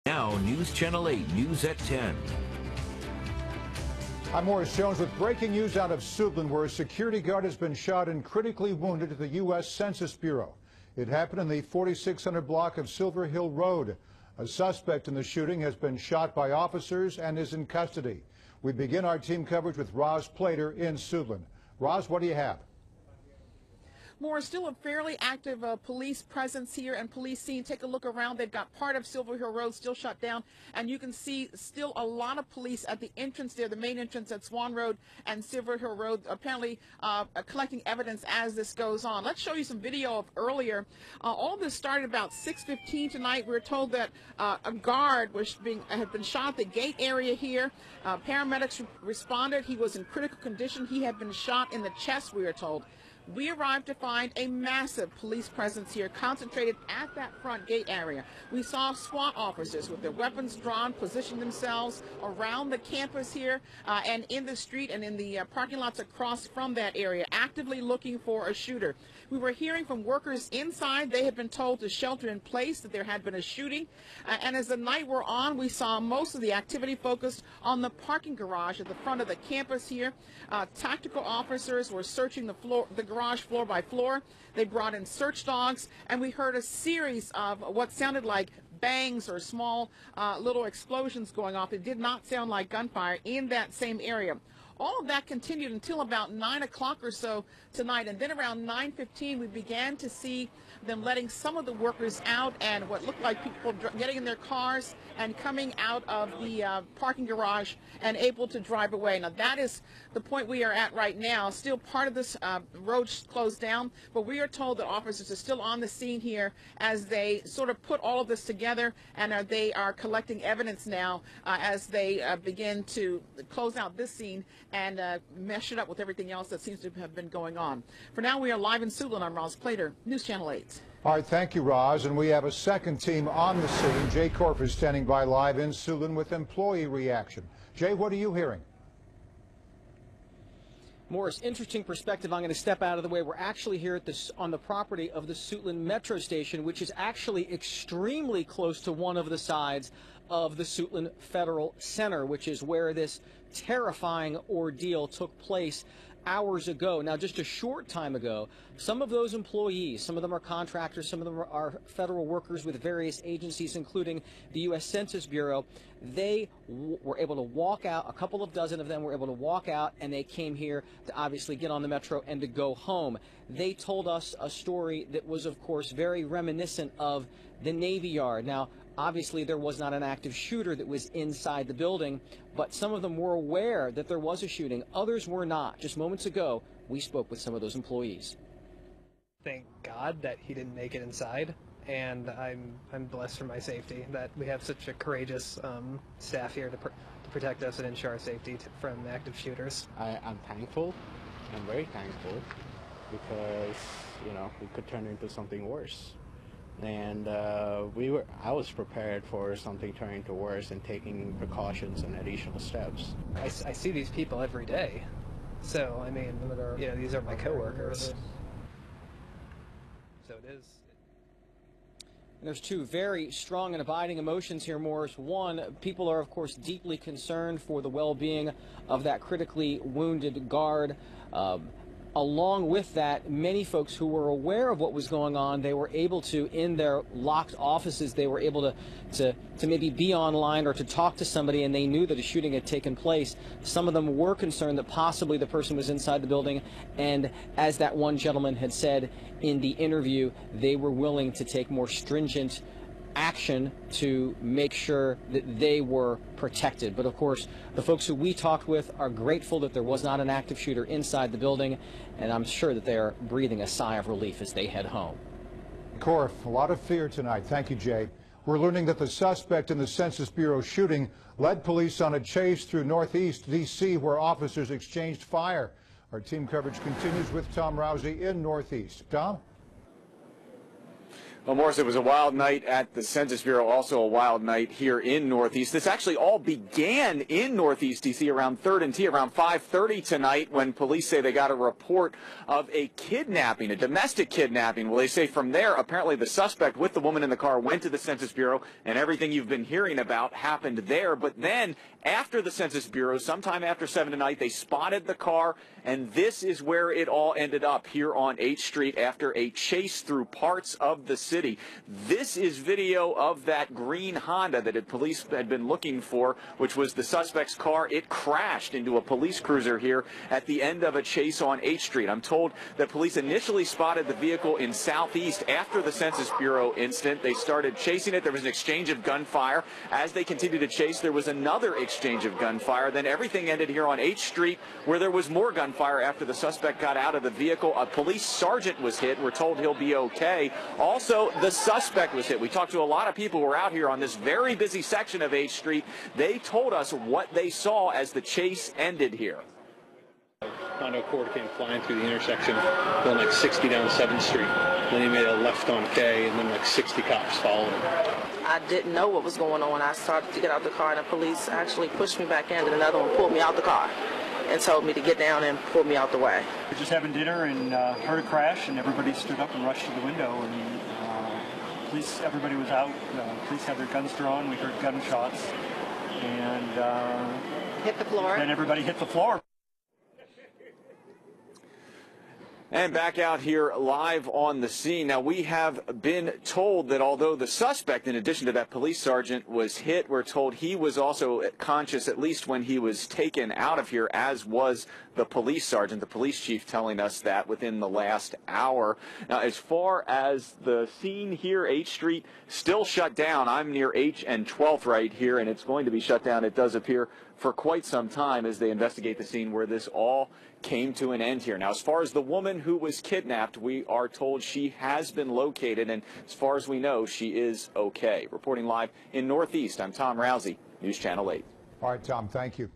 Now, News Channel 8 News at 10. I'm Morris Jones with breaking news out of Suitland, where a security guard has been shot and critically wounded at the U.S. Census Bureau. It happened in the 4600 block of Silver Hill Road. A suspect in the shooting has been shot by officers and is in custody. We begin our team coverage with Roz Plater in Suitland. Roz, what do you have? More, still a fairly active police presence here and police scene. Take a look around. They've got part of Silver Hill Road still shut down, and you can see still a lot of police at the entrance there, the main entrance at Swan Road and Silver Hill Road, apparently collecting evidence as this goes on. Let's show you some video of earlier. All of this started about 6:15 tonight. We were told that a guard had been shot at the gate area here. Paramedics responded. He was in critical condition. He had been shot in the chest, we were told. We arrived to find a massive police presence here concentrated at that front gate area. We saw SWAT officers with their weapons drawn position themselves around the campus here and in the street and in the parking lots across from that area, actively looking for a shooter. We were hearing from workers inside. They had been told to shelter in place, that there had been a shooting. And as the night wore on, we saw most of the activity focused on the parking garage at the front of the campus here. Tactical officers were searching the garage floor by floor. They brought in search dogs, and we heard a series of what sounded like bangs or small little explosions going off. It did not sound like gunfire in that same area. All of that continued until about 9 o'clock or so tonight, and then around 9:15 we began to see them letting some of the workers out and what looked like people getting in their cars and coming out of the parking garage and able to drive away. Now that is the point we are at right now. Still part of this road closed down, but we are told that officers are still on the scene here as they sort of put all of this together, and they are collecting evidence now as they begin to close out this scene and mesh it up with everything else that seems to have been going on. For now, we are live in Suitland. I'm Roz Plater, News Channel 8. All right, thank you, Roz. And we have a second team on the scene. Jay Korf is standing by live in Suitland with employee reaction. Jay, what are you hearing? Morris, interesting perspective. I'm going to step out of the way. We're actually here at on the property of the Suitland Metro Station, which is actually extremely close to one of the sides of the Suitland Federal Center, which is where this terrifying ordeal took place hours ago. Now, just a short time ago, some of those employees, some of them are contractors, some of them are federal workers with various agencies, including the U.S. Census Bureau. They were able to walk out. A couple of dozen of them were able to walk out, and they came here to obviously get on the metro and to go home. They told us a story that was, of course, very reminiscent of the Navy Yard. Now, obviously, there was not an active shooter that was inside the building, but some of them were aware that there was a shooting. Others were not. Just moments ago, we spoke with some of those employees. Thank God that he didn't make it inside, and I'm blessed for my safety that we have such a courageous staff here to protect us and ensure our safety from active shooters. I'm thankful. I'm very thankful because, you know, it could turn into something worse. And I was prepared for something turning to worse and taking precautions and additional steps. I see these people every day, so I mean, you know, these are my coworkers. So it is. And there's two very strong and abiding emotions here, Morris. One, people are, of course, deeply concerned for the well-being of that critically wounded guard. Along with that, many folks who were aware of what was going on, they were able to, in their locked offices, they were able to maybe be online or to talk to somebody, and they knew that a shooting had taken place. Some of them were concerned that possibly the person was inside the building, and as that one gentleman had said in the interview, they were willing to take more stringent action to make sure that they were protected. But of course, the folks who we talked with are grateful that there was not an active shooter inside the building, and I'm sure that they are breathing a sigh of relief as they head home. Korf, a lot of fear tonight. Thank you, Jay. We're learning that the suspect in the Census Bureau shooting led police on a chase through northeast D.C. where officers exchanged fire. Our team coverage continues with Tom Rousey in northeast. Tom? Well, Morris, it was a wild night at the Census Bureau, also a wild night here in Northeast. This actually all began in Northeast D.C. around 3rd and T, around 5:30 tonight, when police say they got a report of a kidnapping, a domestic kidnapping. Well, they say from there, apparently the suspect with the woman in the car went to the Census Bureau, and everything you've been hearing about happened there. But then, after the Census Bureau, sometime after 7 tonight, they spotted the car, and this is where it all ended up, here on 8th Street, after a chase through parts of the city. This is video of that green Honda that police had been looking for, which was the suspect's car. It crashed into a police cruiser here at the end of a chase on 8th Street. I'm told that police initially spotted the vehicle in Southeast after the Census Bureau incident. They started chasing it. There was an exchange of gunfire. As they continued to chase, there was another exchange of gunfire. Then everything ended here on 8th Street, where there was more gunfire after the suspect got out of the vehicle. A police sergeant was hit. We're told he'll be okay. Also, the suspect was hit. We talked to a lot of people who were out here on this very busy section of 8th Street. They told us what they saw as the chase ended here. Honda Accord came flying through the intersection, going like 60 down 7th Street. Then he made a left on K, and then like 60 cops followed him. I didn't know what was going on. I started to get out the car, and the police actually pushed me back in, and another one pulled me out the car and told me to get down and pull me out the way. We were just having dinner and heard a crash, and everybody stood up and rushed to the window, and everybody was out. Police had their guns drawn. We heard gunshots, and hit the floor. Then everybody hit the floor. And back out here live on the scene. Now, we have been told that although the suspect, in addition to that police sergeant, was hit, we're told he was also conscious, at least when he was taken out of here, as was the police sergeant, the police chief telling us that within the last hour. Now, as far as the scene here, 8th Street, still shut down. I'm near H and 12th right here, and it's going to be shut down, it does appear, for quite some time as they investigate the scene where this all came to an end here. Now, as far as the woman who was kidnapped, we are told she has been located, and as far as we know, she is okay. Reporting live in Northeast, I'm Tom Rousey, News Channel 8. All right, Tom, thank you.